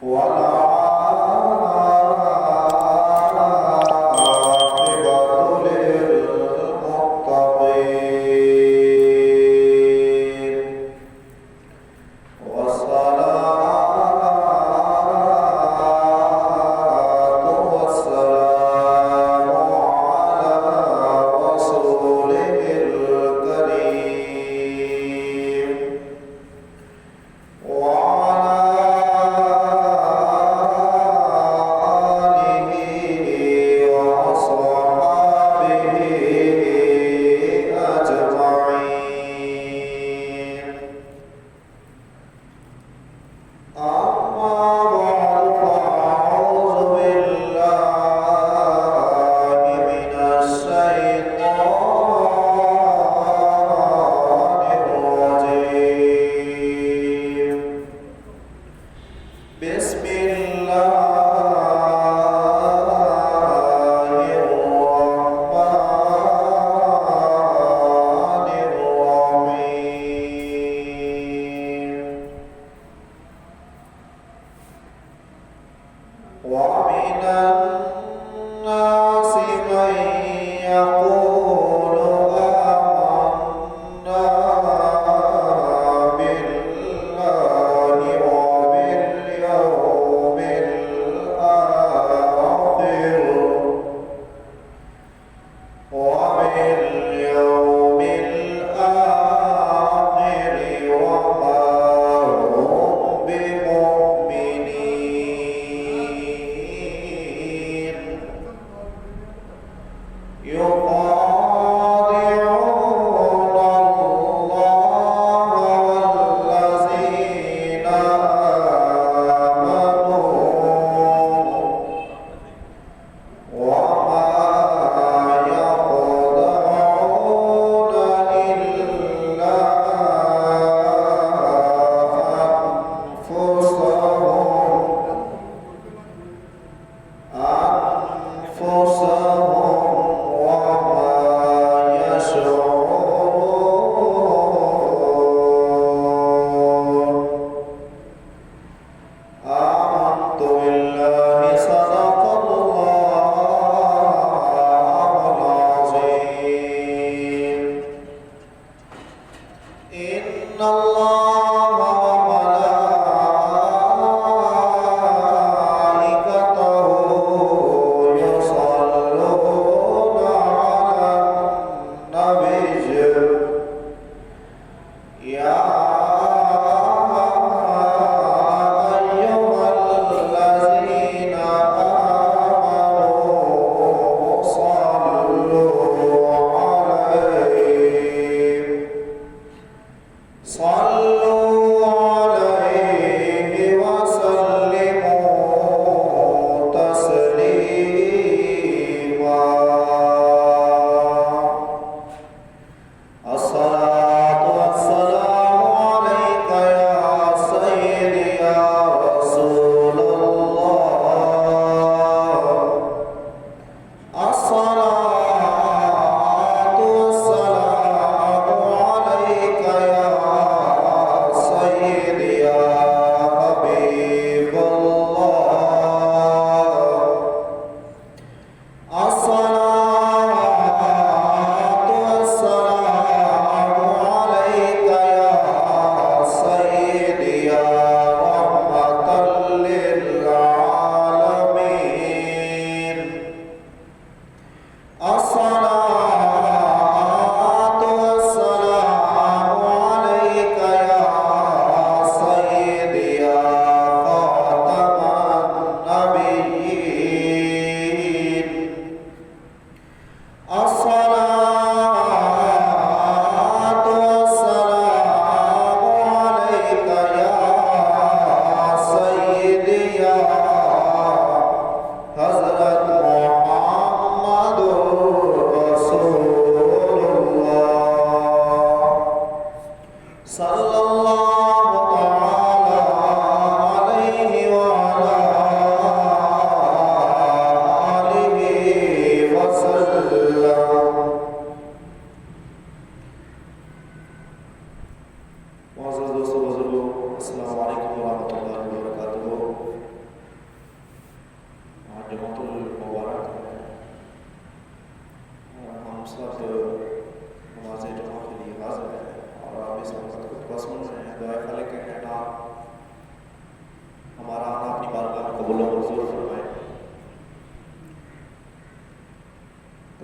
والعاقبة للمتقين والصلاة والسلام على رسوله الكريم وعلى آله وأصحابه أجمعين. أما بعد فأعوذ بالله من الشيطان الرجيم. بسم الله الرحمن الرحيم. ومن الناس من يقول آمنا بالله وباليوم الآخر وما هم بمؤمنين.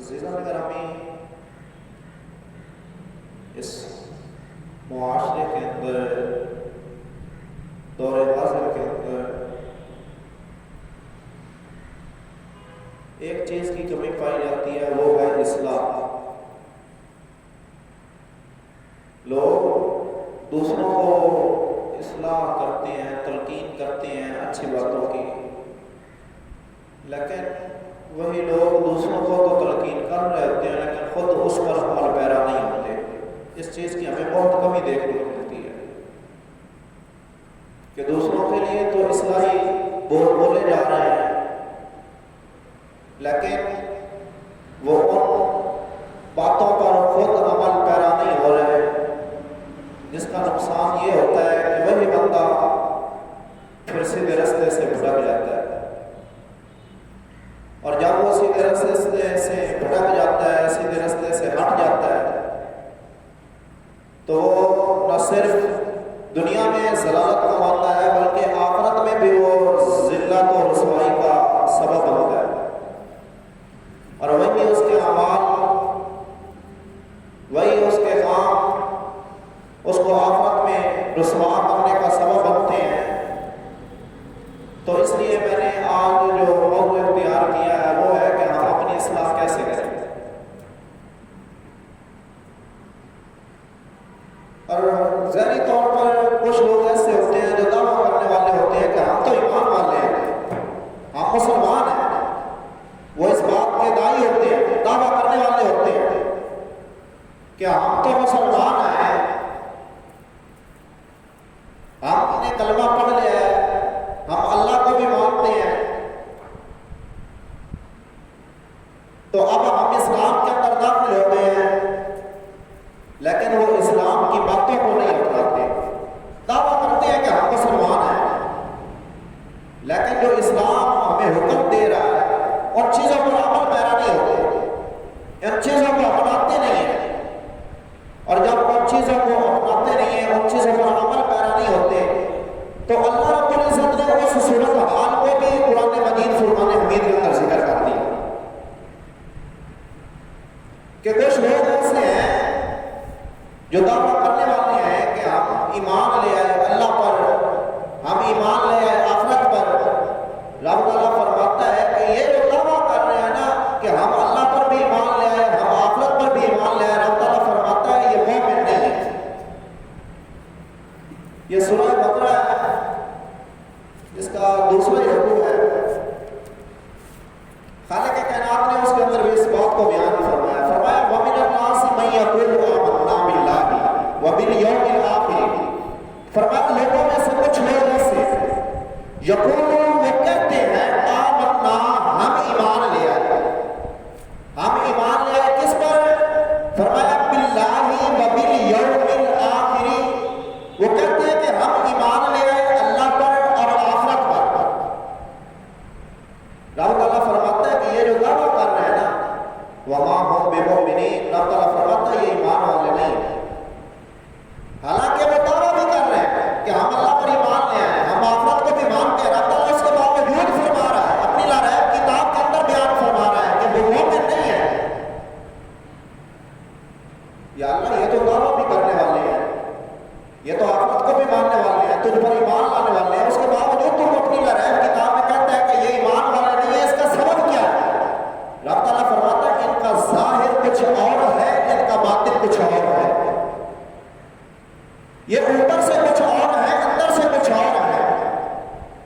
عزیزان گرامی، اس معاشرے کے اندر، دور حاضر کے اندر ایک چیز کی کمی پائی جاتی ہے، وہ ہے اصلاح۔ لوگ دوسروں کو اصلاح کرتے ہیں، تلقین کرتے ہیں اچھی باتوں کی، لیکن وہی لوگ دوسروں کو تو تلقین کر رہے ہوتے ہیں لیکن خود اس پر عمل پیرا نہیں ہوتے۔ اس چیز کی ہمیں بہت کمی دیکھنے کو ملتی ہے کہ دوسروں کے لیے تو اصلاحی بولے جا رہے ہیں، لیکن وہ ان باتوں پر خود عمل پیرا نہیں ہو رہے، جس کا نقصان یہ ہوتا ہے کہ وہی بندہ پھر سیدھے رستے سے بھٹک جاتا ہے، اور جب وہ سیدھے رستے سے بھٹک جاتا ہے، سیدھے رستے سے ہٹ جاتا ہے، تو نہ صرف دنیا میں ضلالت کماتا ہے بلکہ آخرت میں بھی وہ ذلت و رسوائی کا سبب ہوتا ہے، اور وہی اس کے اعمال، وہی اس کے کام اس کو آخرت میں رسوا کرنے کا سبب بنتے ہیں۔ تو اس لیے میں نے آج جو موضوع اختیار کیا ہے وہ ہے کہ ہم اپنی اصلاح کیسے کریں۔ اور ذہنی طور پر کچھ لوگ ایسے ہوتے ہیں جو دعویٰ کرنے والے ہوتے ہیں کہ ہم تو ایمان والے ہیں، ہم مسلمان ہیں، وہ اس بات کے داعی ہوتے ہیں، دعویٰ کرنے والے ہوتے ہیں کہ ہم تو مسلمان ہیں، ہم نے کلمہ پڑھ لیا ہے، ہم اللہ کو بھی مانتے ہیں، تو اب ہم اسلام کے اندر داخل ہو گئے ہیں، لیکن وہ اسلام کی باتوں کو نہیں اپناتے، دعویٰ کرتے ہیں کہ ہم مسلمان ہیں، لیکن جو اسلام ہمیں حکم دے رہا ہے ان چیزوں پر عمل پیرا نہیں ہوتے، ان چیزوں کو اپناتے نہیں ہیں، اور جب ان چیزوں کو اپناتے نہیں ہیں، ان چیزوں پر عمل پیرا نہیں ہوتے، تو اللہ رب العزت نے اس صورت حال کو بھی قرآن مجید فرقان حمید کے اندر ذکر کر دیا کہ کچھ لوگ ایسے ہیں جو دعویٰ کرنے والے ہیں کہ ہم ایمان لے آئے اللہ پر، ہم ایمان لے آئے آخرت پر۔ رب تعالیٰ فرماتا ہے کہ یہ جو دعویٰ کر رہے ہیں نا کہ ہم اللہ پر بھی ایمان لے آئے، ہم آخرت پر بھی ایمان لے آئے، رب تعالیٰ فرماتا ہے یہ مومن نہیں ہے۔ یہ سورہ بقرہ ہے، اس کا دوسرا رکوع ہے۔ خالق کائنات نے اس کے اندر بھی اس بات کو بیان فرمایا، فرمایا وَمِنَ النَّاسِ مَن يَقُولُ آمَنَّا بِاللَّهِ وَبِالْيَوْمِ الْآخِرِ، فرمایا لوگوں میں سے کچھ لوگ ایسے یقولون، وہ کہتے ہیں آمنا، ہم ایمان لے آئے، ہم ایمان لے آئے کس پر؟ فرمایا باللہ وبالیوم الآخر، وہ کہتے ہیں کہ ہم ایمان لے آئے اللہ پر اور آخرت پر۔ رب تعالیٰ فرماتا ہے کہ یہ جو دعویٰ کر رہے ہیں نا وَمَا هُمْ بِمُؤْمِنِينَ، رب تعالیٰ فرماتا ہے یہ ایمان والے نہیں ہیں، حالانکہ وہ دعویٰ بھی کر رہے ہیں کہ ہم اللہ پر ایمان لے آئے، ہم آخرت کو بھی مانتے ہیں۔ رب تعالیٰ اس کے باوجود فرما رہا ہے، اپنی لارائب کتاب کے اندر بیان فرما رہا ہے کہ وہ مومن نہیں ہے۔ یا اللہ یہ تو دعویٰ بھی کرنے والے ہیں، یہ تو آخرت کو بھی ماننے والے ہیں، تجھ پر ایمان لانے والے ہیں، اس کے باوجود تم اپنی لارائب کتاب میں کہتا ہے کہ یہ ایمان والے نہیں ہے، اس کا سبب کیا ہے؟ رب تعالیٰ فرماتا ہے ان کا ظاہر کچھ اور ہے، ان کا باطن کچھ اور ہے، یہ اوپر سے کچھ اور ہے، اندر سے کچھ اور ہے۔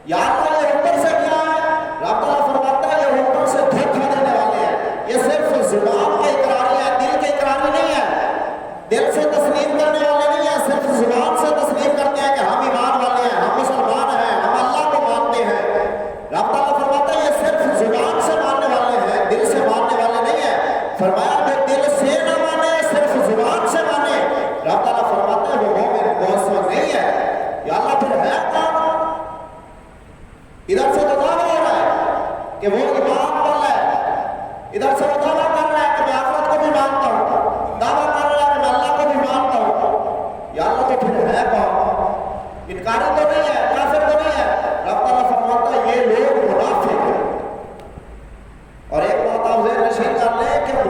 یا اللہ یہ اوپر سے کیا ہے؟ رب تعالیٰ فرماتا ہے یہ اوپر سے دھوکہ دینے والے ہیں، یہ صرف زبان کے اقراری ہے، دل کے اقراری نہیں ہے، دل سے تسلیم کرنے والے نہیں ہیں، صرف زبان سے تسلیم کرتے ہیں کہ ہم ایمان والے ہیں، ہم مسلمان ہیں، ہم اللہ کو مانتے ہیں۔ رب تعالیٰ فرماتا ہے یہ صرف زبان سے ماننے والے ہیں، دل سے ماننے والے نہیں ہیں۔ فرمایا کہ دل سے نہ مانے، صرف زبان سے مانے، رب تعالیٰ فرماتا ہے وہ مومن مسلم نہیں ہے۔ یا اللہ پھر ہے کون؟ ادھر سے تو دعویٰ ہو رہا ہے کہ وہ ایمان والا ہے، ادھر سے وہ دعویٰ کر رہا ہے کہ میں آخرت کو بھی مانتا ہوں، دعویٰ کر رہا ہے کہ میں اللہ کو بھی مانتا ہوں۔ یا اللہ تو پھر ہے کون؟ انکاری تو نہیں ہے، کافر تو نہیں ہے۔ رب تعالیٰ فرماتا ہے یہ لوگ منافق ہیں۔ اور ایک بات آپ ذہن نشین کر لیں کہ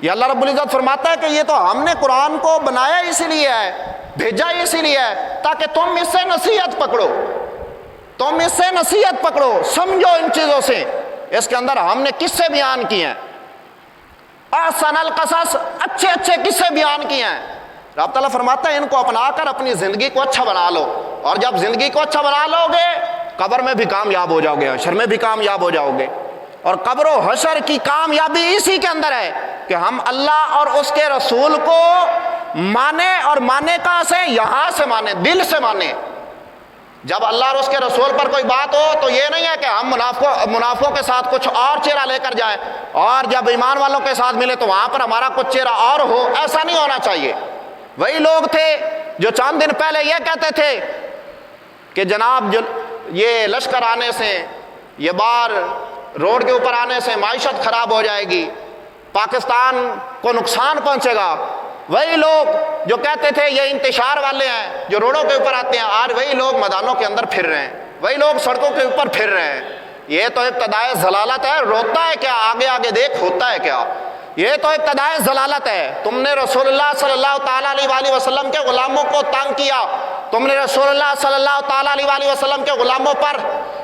یہ اللہ رب العزت فرماتا ہے کہ یہ تو ہم نے قرآن کو بنایا اسی لیے ہے، بھیجا اسی لیے ہے تاکہ تم اس سے نصیحت پکڑو، تم اس سے نصیحت پکڑو، سمجھو ان چیزوں سے۔ اس کے اندر ہم نے قصے بیان کیے ہیں، احسن القصص، اچھے اچھے قصے بیان کیے ہیں۔ رب تعالیٰ فرماتا ہے ان کو اپنا کر اپنی زندگی کو اچھا بنا لو، اور جب زندگی کو اچھا بنا لو گے قبر میں بھی کامیاب ہو جاؤ گے، حشر میں بھی کامیاب ہو جاؤ گے۔ اور قبر و حشر کی کامیابی اسی کے اندر ہے کہ ہم اللہ اور اس کے رسول کو مانے، اور مانے کہاں سے؟ یہاں سے مانے، دل سے مانے۔ جب اللہ اور اس کے رسول پر کوئی بات ہو تو یہ نہیں ہے کہ ہم منافقوں کے ساتھ کچھ اور چہرہ لے کر جائیں، اور جب ایمان والوں کے ساتھ ملے تو وہاں پر ہمارا کچھ چہرہ اور ہو، ایسا نہیں ہونا چاہیے۔ وہی لوگ تھے جو چند دن پہلے یہ کہتے تھے کہ جناب یہ لشکر آنے سے، یہ بار روڈ کے اوپر آنے سے معیشت خراب ہو جائے گی، پاکستان کو نقصان پہنچے گا۔ وہی لوگ جو کہتے تھے یہ انتشار والے ہیں جو روڈوں کے اوپر آتے ہیں، آج وہی لوگ میدانوں کے اندر پھر رہے ہیں، وہی لوگ سڑکوں کے اوپر پھر رہے ہیں۔ یہ تو ابتدائے ضلالت ہے، روتا ہے کیا؟ آگے آگے دیکھ ہوتا ہے کیا؟ یہ تو ابتدائے ضلالت ہے۔ تم نے رسول اللہ صلی اللہ تعالیٰ علیہ وآلہ وسلم کے غلاموں کو تنگ کیا، تم نے رسول اللہ صلی اللہ تعالیٰ علیہ وآلہ وسلم کے غلاموں پر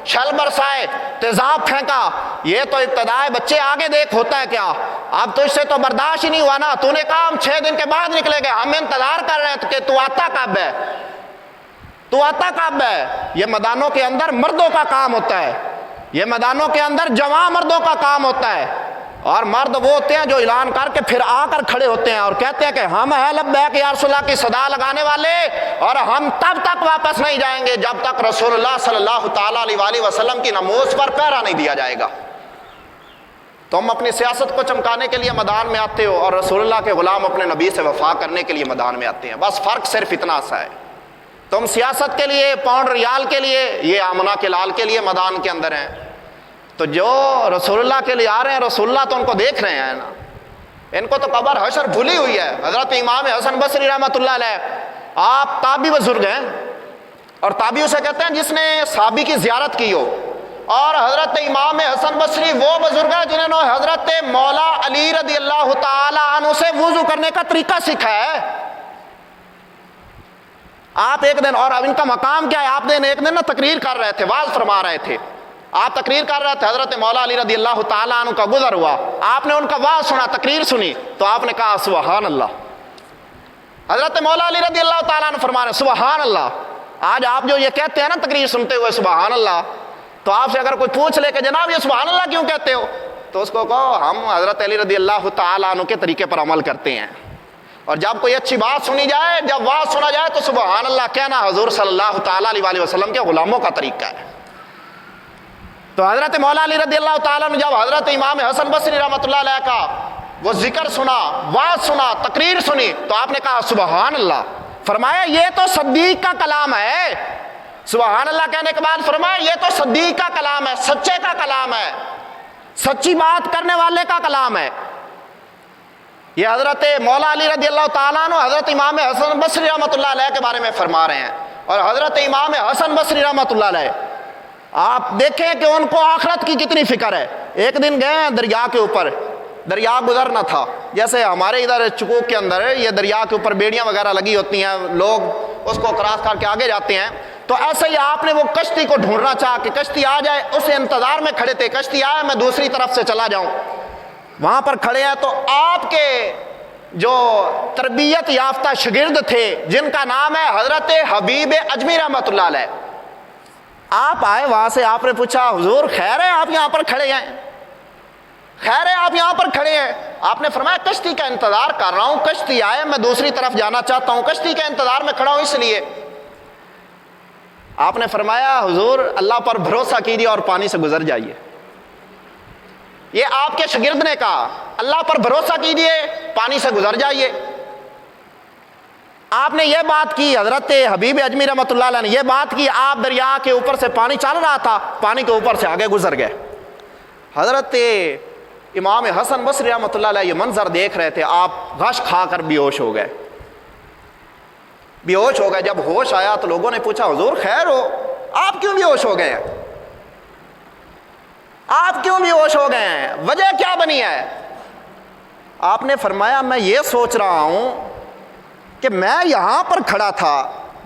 شل برسائے، تیزاب پھینکا۔ یہ تو ابتدائے بچے، آگے دیکھ ہوتا ہے کیا؟ اب تو اس سے تو برداشت ہی نہیں ہوا نا، تو نے کہا ہم 6 دن کے بعد نکلے گے، ہم انتظار کر رہے ہیں کہ تو آتا کب ہے، تو آتا کب ہے۔ یہ میدانوں کے اندر مردوں کا کام ہوتا ہے، یہ میدانوں کے اندر جوان مردوں کا کام ہوتا ہے، اور مرد وہ ہوتے ہیں جو اعلان کر کے پھر آ کر کھڑے ہوتے ہیں اور کہتے ہیں کہ ہم ہیں لبیک یا رسول اللہ کی صدا لگانے والے، اور ہم تب تک واپس نہیں جائیں گے جب تک رسول اللہ صلی اللہ تعالیٰ علیہ وآلہ وسلم کی ناموس پر پہرا نہیں دیا جائے گا۔ تم اپنی سیاست کو چمکانے کے لیے میدان میں آتے ہو، اور رسول اللہ کے غلام اپنے نبی سے وفا کرنے کے لیے میدان میں آتے ہیں، بس فرق صرف اتنا سا ہے۔ تم سیاست کے لیے، پاؤنڈ ریال کے لیے، یہ آمنہ کے لال کے لیے میدان کے اندر ہیں، تو جو رسول اللہ کے لیے آ رہے ہیں رسول اللہ تو ان کو دیکھ رہے ہیں نا، ان کو تو قبر حشر بھولی ہوئی ہے۔ حضرت امام حسن بصری رحمۃ اللہ علیہ، آپ تابعی بزرگ ہیں، اور تابعی اسے کہتے ہیں جس نے صحابی کی زیارت کی ہو، اور حضرت امام حسن بصری وہ بزرگ ہیں جنہوں نے حضرت مولا علی رضی اللہ تعالی عنہ سے وضو کرنے کا طریقہ سیکھا ہے۔ آپ ایک دن، اور اب ان کا مقام کیا ہے، آپ ایک دن نا تقریر کر رہے تھے، واعظ فرما رہے تھے، آپ تقریر کر رہے تھے، حضرت مولا علی رضی اللہ تعالیٰ عنہ کا گزر ہوا، آپ نے ان کا واعظ سنا، تقریر سنی، تو آپ نے کہا سبحان اللہ۔ حضرت مولا علی رضی اللہ تعالیٰ عنہ فرما رہے سبحان اللہ۔ آج آپ جو یہ کہتے ہیں نا تقریر سنتے ہوئے سبحان اللہ، تو آپ سے اگر کوئی پوچھ لے کہ جناب یہ سبحان اللہ کیوں کہتے ہو، تو اس کو کہو ہم حضرت علی رضی اللہ تعالیٰ عنہ کے طریقے پر عمل کرتے ہیں، اور جب کوئی اچھی بات سنی جائے، جب واعظ سنا جائے تو سبحان اللہ کہنا حضور صلی اللہ تعالیٰ علیہ وآلہ وسلم کے غلاموں کا طریقہ ہے۔ تو حضرت مولا علی رضی اللہ تعالیٰ نے جب حضرت امام حسن بصری رحمۃ اللہ علیہ کا وہ ذکر سنا، واعظ سنا، تقریر سنی، تو آپ نے کہا سبحان اللہ، فرمایا یہ تو صدیق کا کلام ہے۔ سبحان اللہ کہنے کے بعد فرمایا یہ تو صدیق کا کلام ہے، سچے کا کلام ہے، سچی بات کرنے والے کا کلام ہے۔ یہ حضرت مولا علی رضی اللہ تعالیٰ عنہ حضرت امام حسن بصری رحمۃ اللہ علیہ کے بارے میں فرما رہے ہیں، اور حضرت امام حسن بصری رحمۃ اللہ علیہ، آپ دیکھیں کہ ان کو آخرت کی کتنی فکر ہے۔ ایک دن گئے ہیں دریا کے اوپر، دریا گزرنا تھا، جیسے ہمارے ادھر چکوک کے اندر یہ دریا کے اوپر بیڑیاں وغیرہ لگی ہوتی ہیں، لوگ اس کو کراس کر کے آگے جاتے ہیں، تو ایسے ہی آپ نے وہ کشتی کو ڈھونڈنا چاہا کہ کشتی آ جائے، اس انتظار میں کھڑے تھے، کشتی آئے میں دوسری طرف سے چلا جاؤں، وہاں پر کھڑے ہیں، تو آپ کے جو تربیت یافتہ شاگرد تھے جن کا نام ہے حضرت حبیب اجمی رحمۃ اللہ علیہ، آپ آئے وہاں سے، آپ نے پوچھا حضور خیر ہے آپ یہاں پر کھڑے ہیں، خیر ہے آپ یہاں پر کھڑے ہیں؟ آپ نے فرمایا کشتی کا انتظار کر رہا ہوں، کشتی آئے میں دوسری طرف جانا چاہتا ہوں، کشتی کے انتظار میں کھڑا ہوں اس لیے۔ آپ نے فرمایا حضور اللہ پر بھروسہ کیجیے اور پانی سے گزر جائیے۔ یہ آپ کے شاگرد نے کہا اللہ پر بھروسہ کیجیے، پانی سے گزر جائیے۔ آپ نے یہ بات کی، حضرت حبیب اجمی رحمۃ اللہ علیہ نے یہ بات کی، آپ دریا کے اوپر سے پانی چل رہا تھا، پانی کے اوپر سے آگے گزر گئے۔ حضرت امام حسن بصری رحمۃ اللہ علیہ یہ منظر دیکھ رہے تھے، آپ غش کھا کر بے ہوش ہو گئے، بے ہوش ہو گئے۔ جب ہوش آیا تو لوگوں نے پوچھا حضور خیر ہو، آپ کیوں بے ہوش ہو گئے ہیں؟ آپ کیوں بے ہوش ہو گئے ہیں؟ وجہ کیا بنی ہے؟ آپ نے فرمایا میں یہ سوچ رہا ہوں کہ میں یہاں پر کھڑا تھا،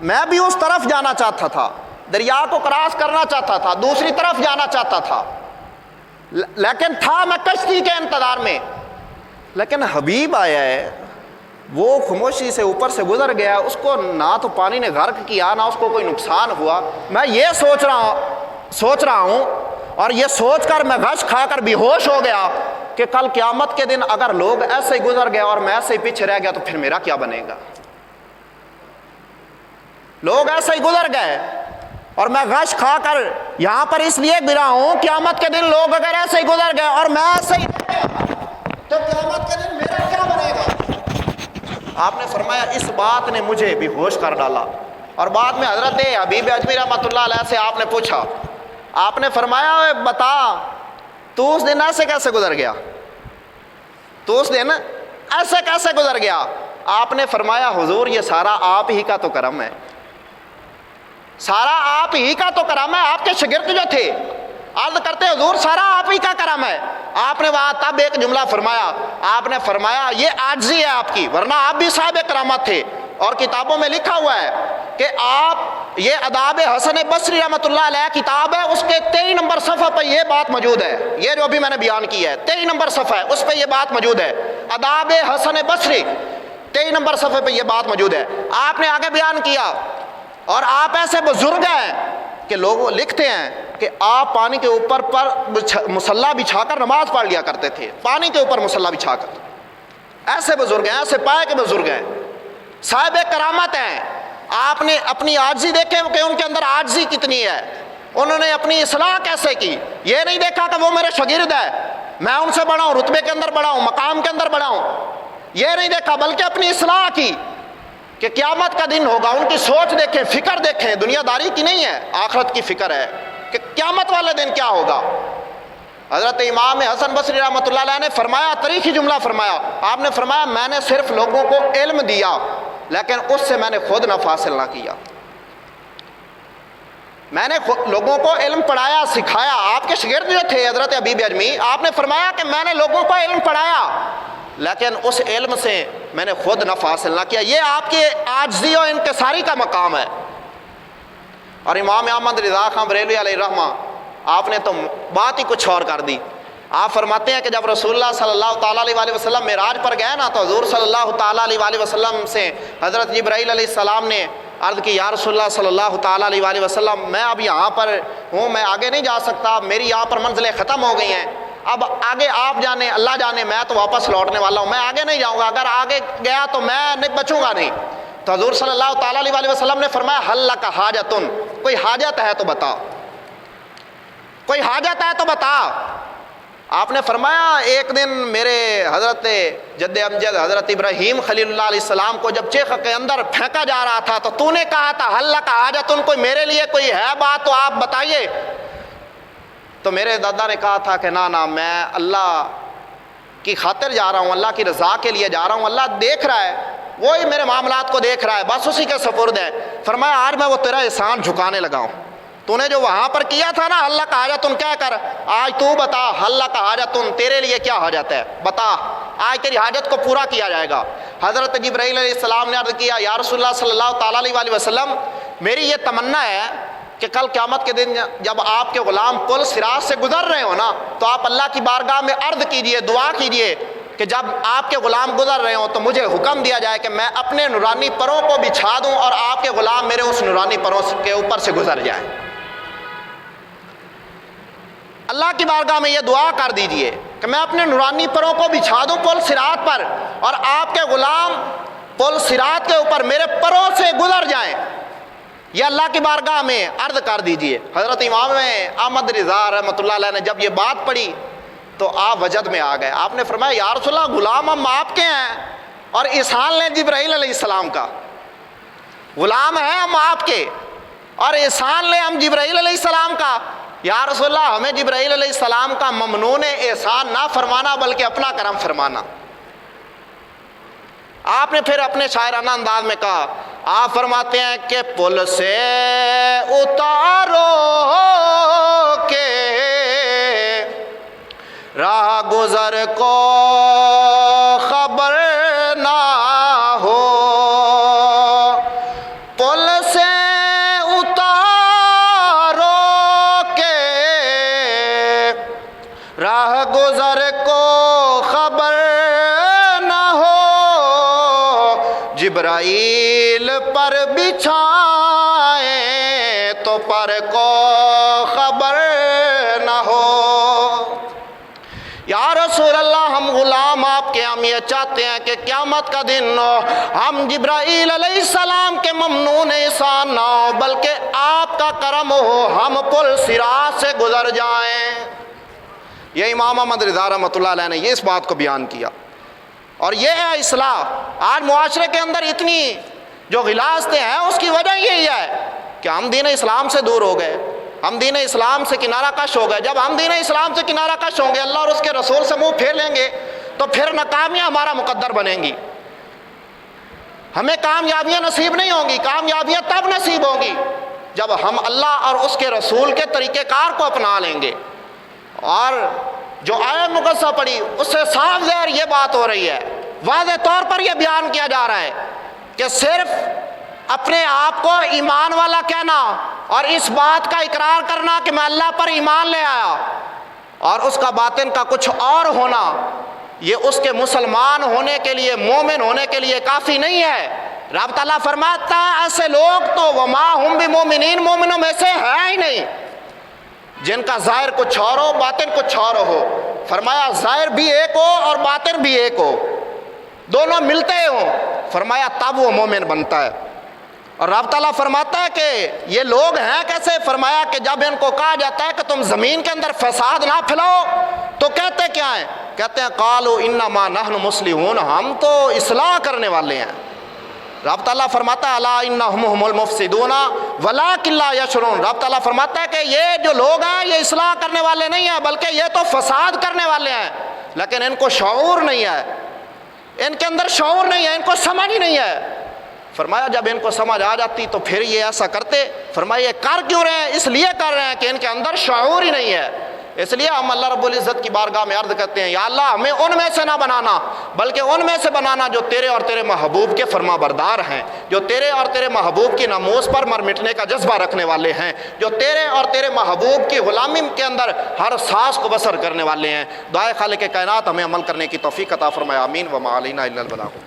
میں بھی اس طرف جانا چاہتا تھا، دریا کو کراس کرنا چاہتا تھا، دوسری طرف جانا چاہتا تھا، لیکن تھا میں کشتی کے انتظار میں، لیکن حبیب آیا ہے، وہ خاموشی سے اوپر سے گزر گیا، اس کو نہ تو پانی نے غرق کیا نہ اس کو کوئی نقصان ہوا۔ میں یہ سوچ رہا ہوں اور یہ سوچ کر میں غش کھا کر بے ہوش ہو گیا کہ کل قیامت کے دن اگر لوگ ایسے ہی گزر گئے اور میں ایسے ہی پیچھے رہ گیا تو پھر میرا کیا بنے گا؟ لوگ ایسے ہی گزر گئے اور میں غش کھا کر یہاں پر اس لیے گرا ہوں، قیامت کے دن لوگ اگر ایسے ہی گزر گئے اور میں ایسے ہی رہ گیا تو قیامت کے دن میرا کیا بنے گا؟ آپ نے فرمایا اس بات نے مجھے بے ہوش کر ڈالا۔ اور بعد میں حضرت حبیب اجمی رحمۃ اللہ علیہ سے آپ نے پوچھا، آپ نے فرمایا بتا تو اس دن ایسے کیسے گزر گیا، تو اس دن ایسے کیسے گزر گیا؟ آپ نے فرمایا حضور یہ سارا آپ ہی کا تو کرم ہے، سارا آپ ہی کا تو کرم ہے۔ آپ کے شاگرد جو تھے عرض کرتے حضور سارا آپ ہی کا کرم ہے۔ آپ نے وہاں تب ایک جملہ فرمایا، آپ نے فرمایا یہ عاجزی ہے آپ کی، ورنہ آپ بھی صاحب کرامت تھے، اور کتابوں میں لکھا ہوا ہے کہ آپ، یہ آداب حسن بصری رحمۃ اللہ علیہ کتاب ہے، اس کے 23 نمبر صفحہ پہ یہ بات موجود ہے، یہ جو ابھی میں نے بیان کی ہے 23 نمبر صفحہ ہے، اس پہ یہ بات موجود ہے، آداب حسن بصری 23 نمبر صفحے پہ یہ بات موجود ہے۔ آپ نے آگے بیان کیا، اور آپ ایسے بزرگ ہیں کہ لوگ لکھتے ہیں کہ آپ پانی کے اوپر پر مصلی بچھا کر نماز پڑھ لیا کرتے تھے، پانی کے اوپر مصلی بچھا کر۔ ایسے بزرگ ہیں، ایسے پائے کے بزرگ ہیں، صاحب کرامت ہیں۔ آپ نے اپنی عاجزی دیکھے کہ ان کے اندر عاجزی کتنی ہے، انہوں نے اپنی اصلاح کیسے کی۔ یہ نہیں دیکھا کہ وہ میرے شاگرد ہے، میں ان سے بڑا ہوں، رتبے کے اندر بڑا ہوں، مقام کے اندر بڑا ہوں، یہ نہیں دیکھا، بلکہ اپنی اصلاح کی کہ قیامت کا دن ہوگا۔ ان کی سوچ دیکھیں، فکر دیکھیں، دنیا داری کی نہیں ہے، آخرت کی فکر ہے کہ قیامت والے دن کیا ہوگا۔ حضرت امام حسن بصری رحمۃ اللہ علیہ نے فرمایا، تاریخی جملہ فرمایا، آپ نے فرمایا میں نے صرف لوگوں کو علم دیا لیکن اس سے میں نے خود نفع حاصل نہ کیا۔ میں نے لوگوں کو علم پڑھایا، سکھایا۔ آپ کے شاگرد جو تھے حضرت حبیب اجمی، آپ نے فرمایا کہ میں نے لوگوں کو علم پڑھایا لیکن اس علم سے میں نے خود نفع حاصل نہ کیا۔ یہ آپ کی عاجزی اور انکساری کا مقام ہے۔ اور امام احمد رضا خان بریلوی علیہ رحمہ، آپ نے تو بات ہی کچھ اور کر دی۔ آپ فرماتے ہیں کہ جب رسول اللہ صلی اللہ تعالیٰ علیہ وسلم معراج پر گئے نا، تو حضور صلی اللہ تعالیٰ علیہ وسلم سے حضرت جبرائیل علیہ السلام نے عرض کی، یا رسول اللہ صلی اللہ تعالیٰ علیہ وسلم میں اب یہاں پر ہوں، میں آگے نہیں جا سکتا، میری یہاں پر منزلیں ختم ہو گئی ہیں، اب آگے آپ جانے، اللہ جانے، میں تو واپس لوٹنے والا ہوں، میں آگے نہیں جاؤں گا، اگر آگے گیا تو میں بچوں گا نہیں۔ تو حضور صلی اللہ تعالیٰ علیہ وسلم نے فرمایا، حل لک حاجتن، کوئی حاجت ہے تو بتا، کوئی حاجت ہے تو بتا۔ آپ نے فرمایا ایک دن میرے حضرت جد امجد حضرت ابراہیم خلیل اللہ علیہ السلام کو جب چیخ کے اندر پھینکا جا رہا تھا تو نے کہا تھا، حل لک حاجتن، کوئی میرے لیے کوئی ہے بات تو آپ بتائیے۔ تو میرے دادا نے کہا تھا کہ نہ میں اللہ کی خاطر جا رہا ہوں، اللہ کی رضا کے لیے جا رہا ہوں، اللہ دیکھ رہا ہے، وہی میرے معاملات کو دیکھ رہا ہے، بس اسی کے سپرد ہے۔ فرمایا آج میں وہ تیرا احسان جھکانے لگا ہوں، تو نے جو وہاں پر کیا تھا نا اللہ کا حاجتن کہہ کر، آج تو بتا اللہ کا حاجتن، تیرے لیے کیا حاجت ہے بتا، آج تیری حاجت کو پورا کیا جائے گا۔ حضرت جبرائیل علیہ السلام نے عرض کیا، یا رسول اللہ صلی اللہ تعالیٰ علیہ وسلم، میری یہ تمنا ہے کہ کل قیامت کے دن جب آپ کے غلام پل صراط سے گزر رہے ہو نا، تو آپ اللہ کی بارگاہ میں عرض کیجئے، دعا کیجئے کہ جب آپ کے غلام گزر رہے ہوں تو مجھے حکم دیا جائے کہ میں اپنے نورانی پروں کو بچھا دوں اور آپ کے غلام میرے اس نورانی پروں کے اوپر سے گزر جائیں۔ اللہ کی بارگاہ میں یہ دعا کر دیجئے کہ میں اپنے نورانی پروں کو بچھا دوں پل صراط پر، اور آپ کے غلام پل صراط کے اوپر میرے پروں سے گزر جائیں، یہ اللہ کی بارگاہ میں عرض کر دیجئے۔ حضرت امام احمد رضا رحمۃ اللہ علیہ نے جب یہ بات پڑھی تو آپ وجد میں آ گئے۔ آپ نے فرمایا، یا رسول اللہ غلام ہم آپ کے ہیں اور احسان لیں جبرائیل علیہ السلام کا، غلام ہیں ہم آپ کے اور احسان لیں ہم جبرائیل علیہ السلام کا۔ یا رسول اللہ ہمیں جبرائیل علیہ السلام کا ممنون احسان نہ فرمانا بلکہ اپنا کرم فرمانا۔ آپ نے پھر اپنے شاعرانہ انداز میں کہا، آپ فرماتے ہیں کہ پل سے اتارو کے راہ گزر کو جبرائیل پر بچھائیں تو پر کو خبر نہ ہو۔ یا رسول اللہ ہم غلام آپ کے، ہم یہ چاہتے ہیں کہ قیامت کا دن ہو، ہم جبرائیل علیہ السلام کے ممنون احسان نہ ہو بلکہ آپ کا کرم ہو، ہم پل صراط سے گزر جائیں۔ یہ امام احمد رضا رحمۃ اللہ علیہ نے یہ اس بات کو بیان کیا، اور یہ ہے اصلاح۔ آج معاشرے کے اندر اتنی جو غلاظتیں ہیں اس کی وجہ یہی ہے کہ ہم دین اسلام سے دور ہو گئے، ہم دین اسلام سے کنارہ کش ہو گئے۔ جب ہم دین اسلام سے کنارہ کش ہوں گے، اللہ اور اس کے رسول سے منہ پھیر لیں گے، تو پھر ناکامیاں ہمارا مقدر بنیں گی، ہمیں کامیابیاں نصیب نہیں ہوں گی۔ کامیابیاں تب نصیب ہوں گی جب ہم اللہ اور اس کے رسول کے طریقہ کار کو اپنا لیں گے۔ اور جو آیت مقدسہ پڑھی اس سے صاف ظاہر یہ بات ہو رہی ہے، واضح طور پر یہ بیان کیا جا رہا ہے کہ صرف اپنے آپ کو ایمان والا کہنا اور اس بات کا اقرار کرنا کہ میں اللہ پر ایمان لے آیا، اور اس کا باطن کا کچھ اور ہونا، یہ اس کے مسلمان ہونے کے لیے، مومن ہونے کے لیے کافی نہیں ہے۔ رب تعالیٰ فرماتا ہے ایسے لوگ تو وما ہم بمومنین، مومنوں میں سے ہے ہی نہیں، جن کا ظاہر کچھ اور ہو باطن کچھ اور ہو۔ فرمایا ظاہر بھی ایک ہو اور باطن بھی ایک ہو، دونوں ملتے ہوں، فرمایا تب وہ مومن بنتا ہے۔ اور رب تعالیٰ فرماتا ہے کہ یہ لوگ ہیں کیسے؟ فرمایا کہ جب ان کو کہا جاتا ہے کہ تم زمین کے اندر فساد نہ پھیلاؤ تو کہتے کیا ہیں؟ کہتے ہیں قالوا انما نحن مصلحون، ہم تو اصلاح کرنے والے ہیں۔ رب تعالیٰ فرماتا ہے الا انہم هم المفسدون ولکن لا یشعرون، رب تعالیٰ فرماتا ہے کہ یہ جو لوگ ہیں یہ اصلاح کرنے والے نہیں ہیں بلکہ یہ تو فساد کرنے والے ہیں، لیکن ان کو شعور نہیں ہے، ان کے اندر شعور نہیں ہے، ان کو سمجھ ہی نہیں ہے۔ فرمایا جب ان کو سمجھ آ جاتی تو پھر یہ ایسا کرتے۔ فرمایا یہ کر کیوں رہے ہیں؟ اس لیے کر رہے ہیں کہ ان کے اندر شعور ہی نہیں ہے۔ اس لیے ہم اللہ رب العزت کی بارگاہ میں عرض کرتے ہیں یا اللہ ہمیں ان میں سے نہ بنانا بلکہ ان میں سے بنانا جو تیرے اور تیرے محبوب کے فرما بردار ہیں، جو تیرے اور تیرے محبوب کی ناموس پر مر مٹنے کا جذبہ رکھنے والے ہیں، جو تیرے اور تیرے محبوب کی غلامی کے اندر ہر سانس کو بسر کرنے والے ہیں۔ دعائے خالق کائنات ہمیں عمل کرنے کی توفیق عطا فرمائے، آمین۔ وما علینا الا البلاغ۔